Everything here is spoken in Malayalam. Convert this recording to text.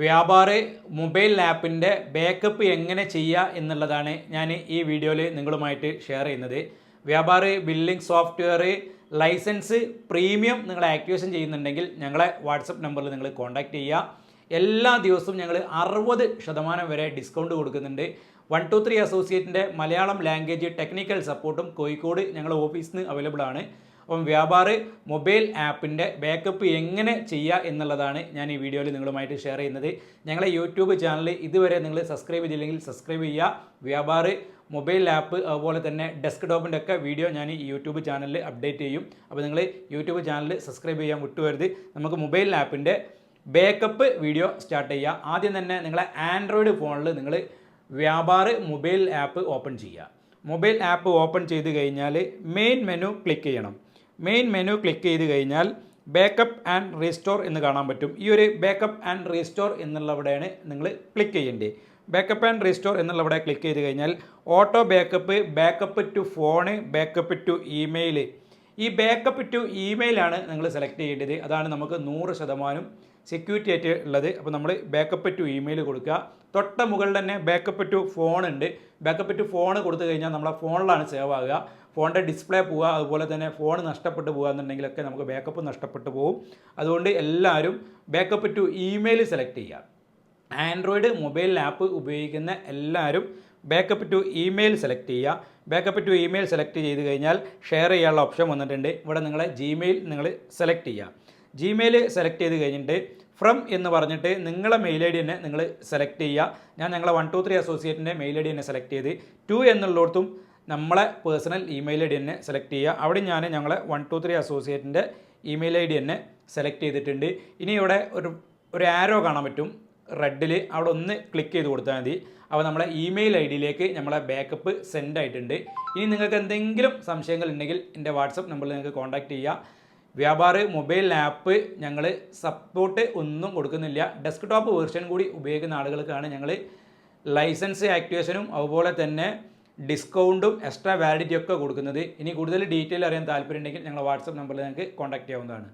വ്യാപാര മൊബൈൽ ആപ്പിൻ്റെ ബാക്കപ്പ് എങ്ങനെ ചെയ്യുക എന്നുള്ളതാണ് ഞാൻ ഈ വീഡിയോയിൽ നിങ്ങളുമായിട്ട് ഷെയർ ചെയ്യുന്നത്. വ്യാപാര ബില്ലിംഗ് സോഫ്റ്റ്വെയർ ലൈസൻസ് പ്രീമിയം നിങ്ങൾ ആക്ടിവേഷൻ ചെയ്യുന്നുണ്ടെങ്കിൽ ഞങ്ങളെ വാട്സപ്പ് നമ്പറിൽ നിങ്ങൾ കോൺടാക്റ്റ് ചെയ്യുക. എല്ലാ ദിവസവും ഞങ്ങൾ 60% വരെ ഡിസ്കൗണ്ട് കൊടുക്കുന്നുണ്ട്. 123 അസോസിയേറ്റിൻ്റെ മലയാളം ലാംഗ്വേജ് ടെക്നിക്കൽ സപ്പോർട്ടും കോഴിക്കോട് ഞങ്ങളുടെ ഓഫീസിൽ നിന്ന് അവൈലബിൾ ആണ്. അപ്പം വ്യാപാര മൊബൈൽ ആപ്പിൻ്റെ ബാക്കപ്പ് എങ്ങനെ ചെയ്യുക എന്നുള്ളതാണ് ഞാൻ ഈ വീഡിയോയിൽ നിങ്ങളുമായിട്ട് ഷെയർ ചെയ്യുന്നത്. ഞങ്ങളെ യൂട്യൂബ് ചാനൽ ഇതുവരെ നിങ്ങൾ സബ്സ്ക്രൈബ് ചെയ്തില്ലെങ്കിൽ സബ്സ്ക്രൈബ് ചെയ്യുക. വ്യാപാര മൊബൈൽ ആപ്പ് അതുപോലെ തന്നെ ഡെസ്ക്ടോപ്പിൻ്റെ ഒക്കെ വീഡിയോ ഞാൻ ഈ യൂട്യൂബ് ചാനലിൽ അപ്ഡേറ്റ് ചെയ്യും. അപ്പോൾ നിങ്ങൾ യൂട്യൂബ് ചാനൽ സബ്സ്ക്രൈബ് ചെയ്യാൻ വിട്ടുവരുത്. നമുക്ക് മൊബൈൽ ആപ്പിൻ്റെ ബാക്കപ്പ് വീഡിയോ സ്റ്റാർട്ട് ചെയ്യുക. ആദ്യം തന്നെ നിങ്ങളെ ആൻഡ്രോയിഡ് ഫോണിൽ നിങ്ങൾ വ്യാപാര മൊബൈൽ ആപ്പ് ഓപ്പൺ ചെയ്യുക. മൊബൈൽ ആപ്പ് ഓപ്പൺ ചെയ്ത് കഴിഞ്ഞാൽ മെയിൻ മെനു ക്ലിക്ക് ചെയ്യണം. മെയിൻ മെനു ക്ലിക്ക് ചെയ്ത് കഴിഞ്ഞാൽ ബാക്കപ്പ് ആൻഡ് റീസ്റ്റോർ എന്ന് കാണാൻ പറ്റും. ഈ ഒരു ബാക്കപ്പ് ആൻഡ് റീസ്റ്റോർ എന്നുള്ളവിടെയാണ് നിങ്ങൾ ക്ലിക്ക് ചെയ്യേണ്ടത്. ബാക്കപ്പ് ആൻഡ് റീസ്റ്റോർ എന്നുള്ളവിടെ ക്ലിക്ക് ചെയ്ത് കഴിഞ്ഞാൽ auto backup, backup to phone, backup to email, ഈ ബാക്കപ്പ് ടു ഇമെയിലാണ് നിങ്ങൾ സെലക്ട് ചെയ്യേണ്ടത്. അതാണ് നമുക്ക് 100% സെക്യൂരിറ്റി ആയിട്ട് ഉള്ളത്. അപ്പോൾ നമ്മൾ ബാക്കപ്പ് ടു ഇമെയിൽ കൊടുക്കുക. തൊട്ട മുകളിൽ തന്നെ ബാക്കപ്പ് ടു ഫോൺ ഉണ്ട്. ബാക്കപ്പ് ടു ഫോൺ കൊടുത്തു കഴിഞ്ഞാൽ നമ്മളെ ഫോണിലാണ് സേവ് ആകുക. ഫോണിൻ്റെ ഡിസ്പ്ലേ പോവുക, അതുപോലെ തന്നെ ഫോൺ നഷ്ടപ്പെട്ടു പോകുക എന്നുണ്ടെങ്കിലൊക്കെ നമുക്ക് ബാക്കപ്പ് നഷ്ടപ്പെട്ടു പോകും. അതുകൊണ്ട് എല്ലാവരും ബാക്കപ്പ് ടു ഇമെയിൽ സെലക്ട് ചെയ്യുക. ആൻഡ്രോയിഡ് മൊബൈൽ ആപ്പ് ഉപയോഗിക്കുന്ന എല്ലാവരും ബാക്കപ്പ് ടു ഇമെയിൽ സെലക്ട് ചെയ്യുക. ബാക്കപ്പ് ടു ഇമെയിൽ സെലക്ട് ചെയ്ത് കഴിഞ്ഞാൽ ഷെയർ ചെയ്യാനുള്ള ഓപ്ഷൻ വന്നിട്ടുണ്ട്. ഇവിടെ നിങ്ങളെ ജിമെയിൽ നിങ്ങൾ സെലക്ട് ചെയ്യുക. ജിമെയിൽ സെലക്ട് ചെയ്ത് കഴിഞ്ഞിട്ട് ഫ്രം എന്ന് പറഞ്ഞിട്ട് നിങ്ങളെ മെയിൽ ഐ ഡി തന്നെ നിങ്ങൾ സെലക്ട് ചെയ്യുക. ഞാൻ ഞങ്ങളെ 123 അസോസിയേറ്റിൻ്റെ മെയിൽ ഐ ഡി തന്നെ സെലക്ട് ചെയ്ത്, 2 എന്നുള്ളിടത്തും നമ്മളെ പേഴ്സണൽ ഇമെയിൽ ഐ ഡി തന്നെ സെലക്ട് ചെയ്യുക. അവിടെ ഞാൻ ഞങ്ങളെ 123 അസോസിയേറ്റിൻ്റെ ഇമെയിൽ ഐ ഡി തന്നെ സെലക്ട് ചെയ്തിട്ടുണ്ട്. ഇനി ഇവിടെ ഒരു ആരോ കാണാൻ പറ്റും റെഡിൽ, അവിടെ ഒന്ന് ക്ലിക്ക് ചെയ്ത് കൊടുത്താൽ മതി. അപ്പോൾ നമ്മളെ ഇമെയിൽ ഐ ഡിയിലേക്ക് നമ്മളെ ബാക്കപ്പ് സെൻഡ് ആയിട്ടുണ്ട്. ഇനി നിങ്ങൾക്ക് എന്തെങ്കിലും സംശയങ്ങൾ ഉണ്ടെങ്കിൽ എൻ്റെ വാട്സപ്പ് നമ്പറിൽ നിങ്ങൾക്ക് കോൺടാക്റ്റ് ചെയ്യുക. വ്യാപാര മൊബൈൽ ആപ്പ് ഞങ്ങൾ സപ്പോർട്ട് ഒന്നും കൊടുക്കുന്നില്ല. ഡെസ്ക്ടോപ്പ് വേർഷൻ കൂടി ഉപയോഗിക്കുന്ന ആളുകൾക്കാണ് ഞങ്ങൾ ലൈസൻസ് ആക്ടിവേഷനും അതുപോലെ തന്നെ ഡിസ്കൗണ്ടും എക്സ്ട്രാ വാലിഡിറ്റി ഒക്കെ കൊടുക്കുന്നത്. ഇനി കൂടുതൽ ഡീറ്റെയിൽ അറിയാൻ താല്പര്യം ഉണ്ടെങ്കിൽ ഞങ്ങൾ വാട്സപ്പ് നമ്പറിൽ നിങ്ങൾക്ക് കോൺടാക്റ്റ് ചെയ്യാവുന്നതാണ്.